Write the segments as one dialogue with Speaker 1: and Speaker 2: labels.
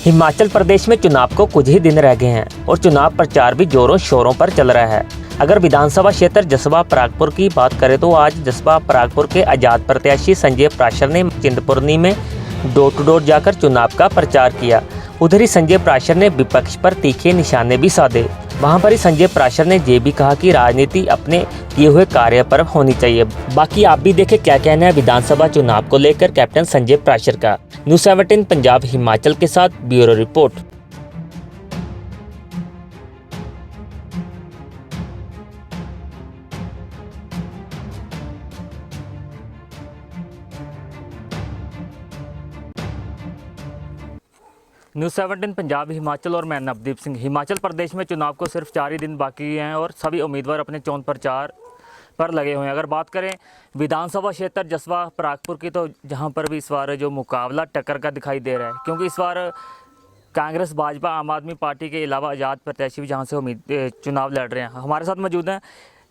Speaker 1: हिमाचल प्रदेश में चुनाव को कुछ ही दिन रह गए हैं और चुनाव प्रचार भी जोरों शोरों पर चल रहा है। अगर विधानसभा क्षेत्र जसवा परागपुर की बात करें तो आज जसवा परागपुर के आजाद प्रत्याशी संजय प्राशर ने चिंतपूर्णी में डोर टू डोर जाकर चुनाव का प्रचार किया। उधर ही संजय प्राशर ने विपक्ष पर तीखे निशाने भी साधे। वहां पर ही संजय प्राशर ने ये भी कहा कि राजनीति अपने किए हुए कार्य पर होनी चाहिए। बाकी आप भी देखें क्या कहना है विधानसभा चुनाव को लेकर कैप्टन संजय प्राशर का। न्यूज़ 17 पंजाब हिमाचल के साथ bureau report. News 17 Punjab Himachal और मैं नवदीप सिंह। हिमाचल प्रदेश में चुनाव को सिर्फ 4 ही दिन बाकी हैं और सभी उम्मीदवार अपने चोन प्रचार पर लगे हुए हैं। अगर बात करें विधानसभा क्षेत्र जसवा परागपुर की, तो जहां पर भी इस बार जो मुकाबला टक्कर का दिखाई दे रहा है, क्योंकि इस बार कांग्रेस, भाजपा, आम आदमी पार्टी के अलावा आज़ाद प्रत्याशी भी जहाँ से चुनाव लड़ रहे हैं। हमारे साथ मौजूद हैं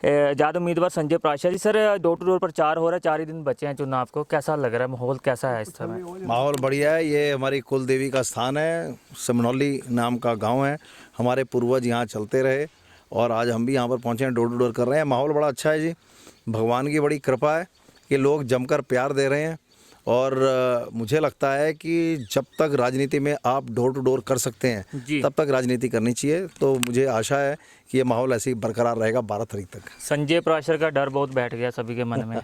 Speaker 1: आज़ाद उम्मीदवार संजय प्राशर जी। सर, डोर टू डोर प्रचार हो रहा है, 4 ही दिन बचे हैं चुनाव को, कैसा लग रहा है, माहौल कैसा है इस समय?
Speaker 2: माहौल बढ़िया है। ये हमारी कुल देवी का स्थान है, समनौली नाम का गांव है। हमारे पूर्वज यहाँ चलते रहे और आज हम भी यहाँ पर पहुँचे हैं, डोर टू डोर कर रहे हैं। माहौल बड़ा अच्छा है जी, भगवान की बड़ी कृपा है कि लोग जमकर प्यार दे रहे हैं। और मुझे लगता है कि जब तक राजनीति में आप डोर टू डोर कर सकते हैं तब तक राजनीति करनी चाहिए। तो मुझे आशा है कि ये माहौल ऐसे ही बरकरार रहेगा 12 तारीख तक।
Speaker 1: संजय प्राशर का डर बहुत बैठ गया सभी के मन में।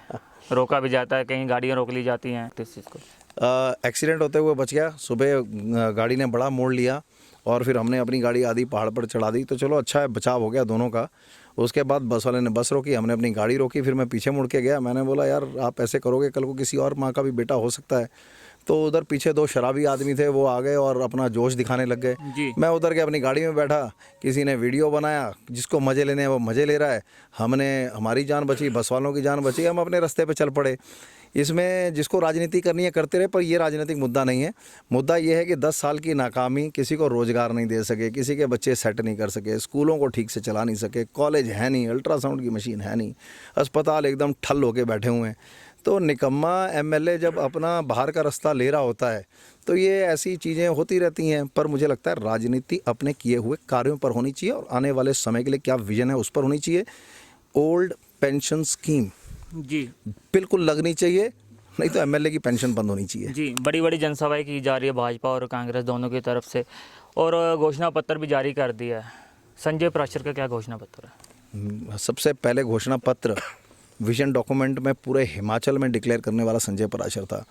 Speaker 1: रोका भी जाता है, कहीं गाड़ियाँ रोक ली जाती हैं इस चीज़ को।
Speaker 2: एक्सीडेंट होते हुए बच गया। सुबह गाड़ी ने बड़ा मोड़ लिया और फिर हमने अपनी गाड़ी आधी पहाड़ पर चढ़ा दी, तो चलो अच्छा है, बचाव हो गया दोनों का। उसके बाद बस वाले ने बस रोकी, हमने अपनी गाड़ी रोकी, फिर मैं पीछे मुड़ के गया। मैंने बोला यार आप ऐसे करोगे कल को किसी और माँ का भी बेटा हो सकता है। तो उधर पीछे 2 शराबी आदमी थे, वो आ गए और अपना जोश दिखाने लग गए। मैं उधर के अपनी गाड़ी में बैठा, किसी ने वीडियो बनाया, जिसको मज़े लेने हैं वो मज़े ले रहा है। हमारी जान बची, बस वालों की जान बची, हम अपने रास्ते पे चल पड़े। इसमें जिसको राजनीति करनी है करते रहे, पर ये राजनीतिक मुद्दा नहीं है। मुद्दा ये है कि 10 साल की नाकामी, किसी को रोज़गार नहीं दे सके, किसी के बच्चे सेट नहीं कर सके, स्कूलों को ठीक से चला नहीं सके, कॉलेज है नहीं, अल्ट्रासाउंड की मशीन है नहीं, अस्पताल एकदम ठल होके बैठे हुए हैं। तो निकम्मा एमएलए जब अपना बाहर का रास्ता ले रहा होता है तो ये ऐसी चीज़ें होती रहती हैं। पर मुझे लगता है राजनीति अपने किए हुए कार्यों पर होनी चाहिए और आने वाले समय के लिए क्या विजन है उस पर होनी चाहिए। ओल्ड पेंशन स्कीम
Speaker 1: जी
Speaker 2: बिल्कुल लगनी चाहिए, नहीं तो एमएलए की पेंशन बंद होनी चाहिए।
Speaker 1: जी, बड़ी बड़ी जनसभाएं की जा रही है भाजपा और कांग्रेस दोनों की तरफ से, और घोषणा पत्र भी जारी कर दिया है। संजय प्राशर का क्या घोषणा पत्र है?
Speaker 2: सबसे पहले घोषणा पत्र विजन डॉक्यूमेंट में पूरे हिमाचल में डिक्लेयर करने वाला संजय प्राशर था।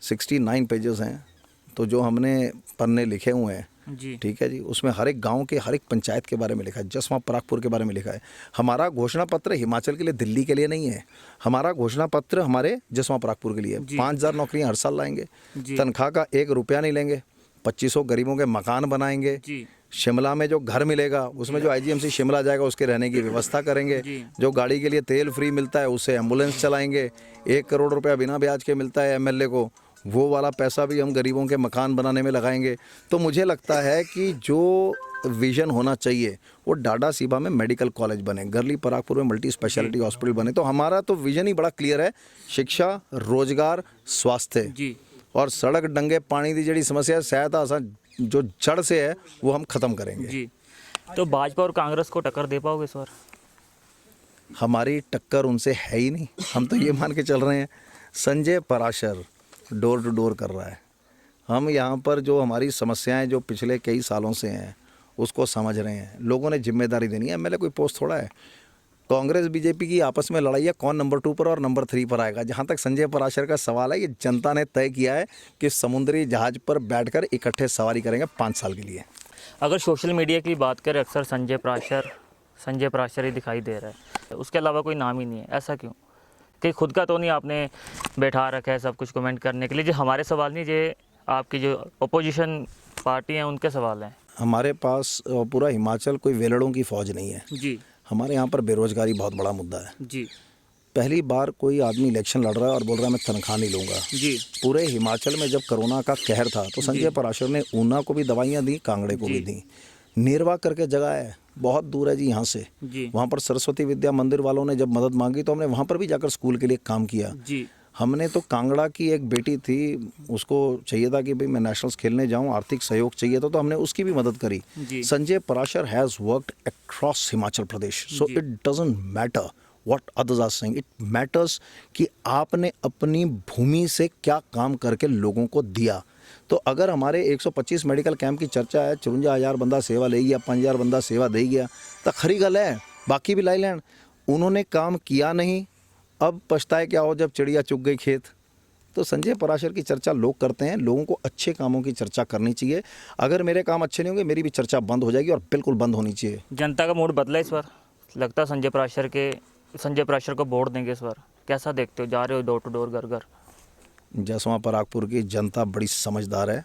Speaker 2: 69 पेजेस हैं, तो जो हमने पन्ने लिखे हुए हैं
Speaker 1: जी,
Speaker 2: ठीक है जी, उसमें हर एक गांव के, हर एक पंचायत के बारे में लिखा है, जसवा परागपुर के बारे में लिखा है। हमारा घोषणा पत्र हिमाचल के लिए, दिल्ली के लिए नहीं है। हमारा घोषणा पत्र हमारे जसवा परागपुर के लिए। 5000 नौकरियां हर साल लाएंगे, तनख्वाह का 1 रुपया नहीं लेंगे, 2500 गरीबों के मकान बनाएंगे। शिमला में जो घर मिलेगा उसमें जो आईजीएमसी शिमला जाएगा उसके रहने की व्यवस्था करेंगे। जो गाड़ी के लिए तेल फ्री मिलता है उससे एम्बुलेंस चलाएंगे। 1 करोड़ रुपया बिना ब्याज के मिलता है एमएलए को, वो वाला पैसा भी हम गरीबों के मकान बनाने में लगाएंगे। तो मुझे लगता है कि जो विजन होना चाहिए वो डाडा सीबा में मेडिकल कॉलेज बने, गरली परागपुर में मल्टी स्पेशलिटी हॉस्पिटल बने। तो हमारा तो विजन ही बड़ा क्लियर है, शिक्षा, रोजगार, स्वास्थ्य और सड़क डंगे पानी की जड़ी समस्या है, शायद आसा जो जड़ से है वो हम खत्म करेंगे
Speaker 1: जी। तो भाजपा और कांग्रेस को टक्कर दे पाओगे इस बार?
Speaker 2: हमारी टक्कर उनसे है ही नहीं। हम तो ये मान के चल रहे हैं Sanjay Prashar door to door कर रहा है। हम यहाँ पर जो हमारी समस्याएं जो पिछले कई सालों से हैं उसको समझ रहे हैं। लोगों ने जिम्मेदारी देनी है। एमएलए कोई पोस्ट थोड़ा है। कांग्रेस बीजेपी की आपस में लड़ाई है, कौन नंबर 2 पर और नंबर 3 पर आएगा। जहाँ तक संजय प्राशर का सवाल है, ये जनता ने तय किया है कि समुद्री जहाज पर बैठकर इकट्ठे सवारी करेंगे 5 साल के लिए।
Speaker 1: अगर सोशल मीडिया की बात करें, अक्सर संजय प्राशर ही दिखाई दे रहा है, उसके अलावा कोई नाम ही नहीं है। ऐसा क्यों? कि खुद का तो नहीं आपने बैठा रखा है सब कुछ कमेंट करने के लिए? जो हमारे सवाल नहीं, जो आपकी जो अपोजिशन पार्टी हैं उनके सवाल हैं।
Speaker 2: हमारे पास पूरा हिमाचल कोई वेलड़ों की फौज नहीं है
Speaker 1: जी।
Speaker 2: हमारे यहाँ पर बेरोजगारी बहुत बड़ा मुद्दा है
Speaker 1: जी।
Speaker 2: पहली बार कोई आदमी इलेक्शन लड़ रहा है और बोल रहा है मैं तनख्वाह नहीं लूँगा।
Speaker 1: जी। पूरे
Speaker 2: हिमाचल में जब कोरोना का कहर था तो संजय प्राशर ने ऊना को भी दवाइयाँ दी, कांगड़े को भी दी। नेरवा करके जगह है, बहुत दूर है जी यहाँ से। वहाँ पर सरस्वती विद्या मंदिर वालों ने जब मदद मांगी तो हमने वहाँ पर भी जाकर स्कूल के लिए काम किया। हमने तो कांगड़ा की एक बेटी थी, उसको चाहिए था कि भाई मैं नेशनल्स खेलने जाऊं, आर्थिक सहयोग चाहिए था, तो हमने उसकी भी मदद करी।
Speaker 1: जी।
Speaker 2: Sanjay Parashar has worked across Himachal Pradesh, so it doesn't matter what others are saying, it matters कि आपने अपनी भूमि से क्या काम करके लोगों को दिया। तो अगर हमारे 125 मेडिकल कैंप की चर्चा है, 54,000 बंदा सेवा ले गया, 5,000 बंदा सेवा दे गया, तो खरी गल है, बाकी भी लाई लैन। उन्होंने काम किया नहीं, अब पछताए क्या हो जब चिड़िया चुग गई खेत। तो संजय पराशर की चर्चा लोग करते हैं, लोगों को अच्छे कामों की चर्चा करनी चाहिए। अगर मेरे काम अच्छे नहीं होंगे, मेरी भी चर्चा बंद हो जाएगी, और बिल्कुल बंद होनी चाहिए।
Speaker 1: जनता का मूड बदला इस बार, लगता है संजय पराशर को वोट देंगे इस बार। कैसा देखते हो, जा रहे हो डोर टू डोर, घर घर?
Speaker 2: जसवां परागपुर की जनता बड़ी समझदार है,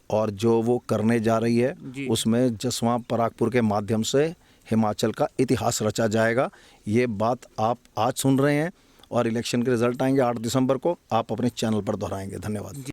Speaker 2: और जो वो करने जा रही है
Speaker 1: जी।
Speaker 2: उसमें जसवां परागपुर के माध्यम से हिमाचल का इतिहास रचा जाएगा। ये बात आप आज सुन रहे हैं, और इलेक्शन के रिजल्ट आएंगे 8 दिसंबर को, आप अपने चैनल पर दोहराएंगे। धन्यवाद।